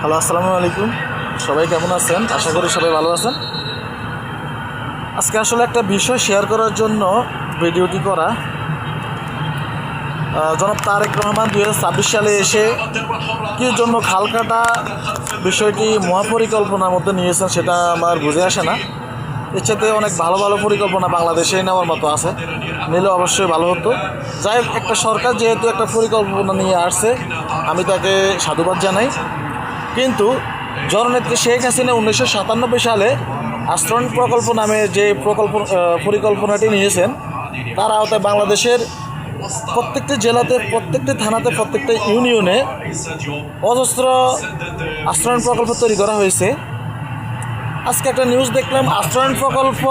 Hello, আসসালামু আলাইকুম। সবাই কেমন আছেন? আশা করি সবাই ভালো আছেন। আজকে আসলে একটা বিষয় শেয়ার করার জন্য ভিডিওটি করা। জনাব তারেক রহমান 2026 সালে এসে কী জন্য খাল কাটা বিষয়টি মহাপরিকল্পনার মধ্যে নিয়েছেন সেটা আমার বুঝে আসে না। এর সাথে অনেক ভালো ভালো পরিকল্পনা বাংলাদেশে নেওয়ার মতো আছে, নিলে অবশ্যই ভালো হতো। যাই হোক, একটা সরকার যেহেতু একটা পরিকল্পনা নিয়ে আসছে, আমি তাকে সাধুবাদ জানাই। কিন্তু জননেত্রী শেখ হাসিনা 1997 সালে আশ্রয়ণ প্রকল্প নামে যে পরিকল্পনাটি নিয়েছেন, তার আওতায় বাংলাদেশের প্রত্যেকটি জেলাতে, প্রত্যেকটি থানাতে, প্রত্যেকটা ইউনিয়নে অজস্র আশ্রয়ণ প্রকল্প তৈরি করা হয়েছে। আজকে একটা নিউজ দেখলাম, আশ্রয়ণ প্রকল্প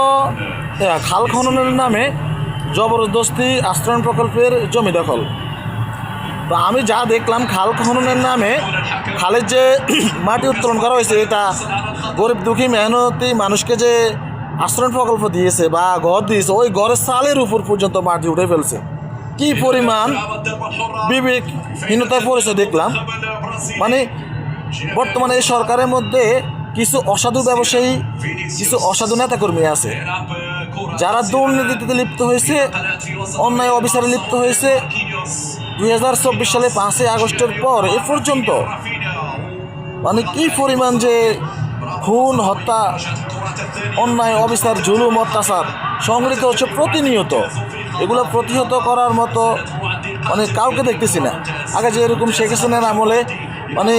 খাল খননের নামে জবরদস্তি আশ্রয়ণ প্রকল্পের জমি দখল। তো আমি যা দেখলাম, খাল খননের নামে খালের যে মাটি উত্তোলন করা হয়েছে, এটা গরিব দুঃখী মেহনতি মানুষকে যে আশ্রয়ণ প্রকল্প দিয়েছে বা ঘর দিয়েছে, ওই ঘরের চালের উপর পর্যন্ত মাটি উঠে ফেলছে। কি পরিমাণ বিবেকহীনতার পরিচয় দেখলাম। মানে বর্তমানে এই সরকারের মধ্যে কিছু অসাধু ব্যবসায়ী, কিছু অসাধু নেতাকর্মী আছে যারা দুর্নীতিতে লিপ্ত হয়েছে, অন্যায় অবিচারে লিপ্ত হয়েছে। 2024 সালে 5ই আগস্টের পর এ পর্যন্ত মানে কি পরিমাণ যে খুন, হত্যা, অন্যায় অবিচার, জুলুম, অত্যাচার সংঘটিত হচ্ছে প্রতিনিয়ত। এগুলো প্রতিহত করার মতো মানে কাউকে দেখতেছি না। আগে যে এরকম শেখ হাসিনার আমলে মানে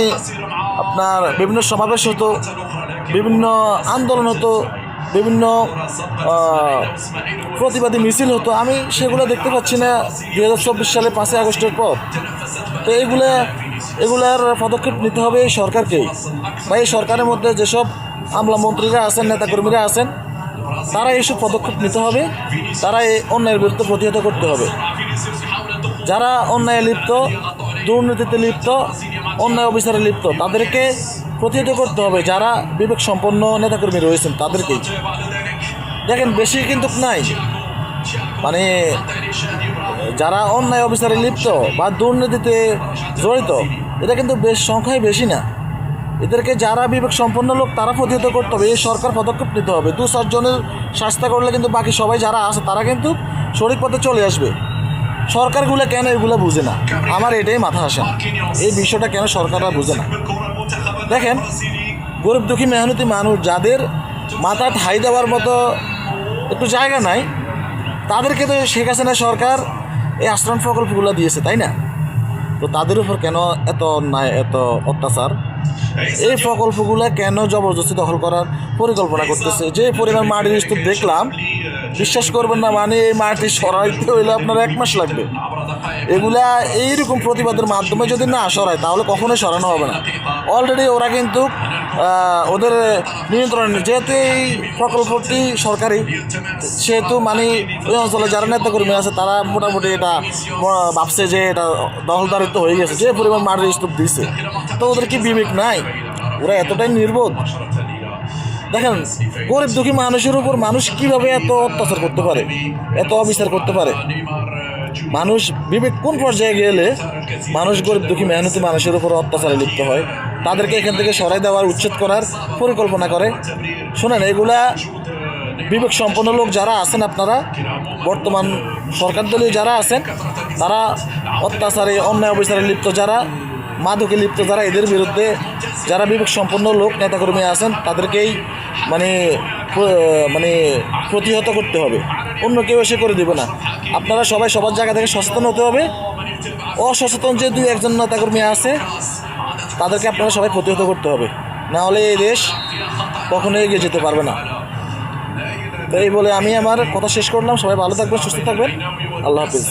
আপনার বিভিন্ন সমাবেশ হতো, বিভিন্ন আন্দোলন হতো, বিভিন্ন প্রতিবাদী মিছিল হতো, আমি সেগুলো দেখতে পাচ্ছি না 2024 সালে 5ই আগস্টের পর। তো এগুলার পদক্ষেপ নিতে হবে এই সরকারকেই, বা এই সরকারের মধ্যে যেসব আমলা মন্ত্রীরা আছেন, নেতাকর্মীরা আছেন, তারা এইসব পদক্ষেপ নিতে হবে। তারা এই অন্যায়ের বিরুদ্ধে প্রতিহত করতে হবে। যারা অন্যায় লিপ্ত, দুর্নীতিতে লিপ্ত, অন্যায় অবিচারে লিপ্ত, তাদেরকে প্রতিহত করতে হবে। যারা বিবেক সম্পন্ন নেতাকর্মী রয়েছেন তাদেরকেই। দেখেন, বেশি কিন্তু নাই, মানে যারা অন্যায় অবিচারে লিপ্ত বা দুর্নীতিতে জড়িত, এটা কিন্তু বেশ সংখ্যায় বেশি না। এদেরকে যারা বিবেক সম্পন্ন লোক তারা প্রতিহত করতে হবে। এই সরকার পদক্ষেপ নিতে হবে। 2-4 জনের শাস্তি করলে কিন্তু বাকি সবাই যারা আছে তারা কিন্তু সঠিক পথে চলে আসবে। সরকারগুলো কেন এগুলো বুঝে না? আমার এটাই মাথা আসে না, এই বিষয়টা কেন সরকাররা বুঝে না। দেখেন, গরিব দুঃখী মেহনতি মানুষ যাদের মাথা ঠাই দেওয়ার মতো একটু জায়গা নাই, তাদেরকে তো শেখ হাসিনা সরকার এই আশ্রয়ণ প্রকল্পগুলো দিয়েছে, তাই না? তো তাদের উপর কেন এত অন্যায়, এত অত্যাচার? এই প্রকল্পগুলো কেন জবরদস্তি দখল করার পরিকল্পনা করতেছে? যে পরিমাণ মাটির স্তূপ দেখলাম, বিশ্বাস করবেন না, মানে এই মাটি সরাইতে হইলে আপনার 1 মাস লাগবে। এগুলা এইরকম প্রতিবাদের মাধ্যমে যদি না সরায় তাহলে কখনোই সরানো হবে না। অলরেডি ওরা কিন্তু ওদের নিয়ন্ত্রণে, যেহেতু এই প্রকল্পটি সরকারি, সেহেতু মানে ওই অঞ্চলে যারা নেতাকর্মী আছে তারা মোটামুটি এটা ভাবছে যে এটা দখলদারিত্ব হয়ে গেছে, যে পরিমাণ মাটির স্তূপ দিচ্ছে। তো ওদের কি বিবেক নাই? ওরা এতটাই নির্বোধ। দেখেন, গরিব দুঃখী মানুষের উপর মানুষ কিভাবে এত অত্যাচার করতে পারে, এত অবিচার করতে পারে? মানুষ বিবেক কোন পর্যায়ে গেলে মানুষ গরিব দুঃখী মেহনতি মানুষের উপর অত্যাচারে লিপ্ত হয়, তাদেরকে এখান থেকে সরাই দেওয়ার, উচ্ছেদ করার পরিকল্পনা করে? শোনেন, এগুলা বিবেক সম্পন্ন লোক যারা আছেন, আপনারা বর্তমান সরকার দলীয় যারা আছেন, তারা অত্যাচারে, অন্যায় অবিচারে লিপ্ত যারা, মাদকে লিপ্ত যারা, এদের বিরুদ্ধে যারা বিবেক সম্পন্ন লোক নেতাকর্মী আছেন তাদেরকেই মানে প্রতিহত করতে হবে। অন্য কেউ এসে করে দেবে না। আপনারা সবাই সবার জায়গা থেকে সচেতন হতে হবে। অসচেতন যে 2-1 জন নেতাকর্মী আছে তাদেরকে আপনারা সবাই প্রতিহত করতে হবে, না হলে এই দেশ কখনোই এগিয়ে যেতে পারবে না। তো এই বলে আমি আমার কথা শেষ করলাম। সবাই ভালো থাকবেন, সুস্থ থাকবেন। আল্লাহ হাফিজ।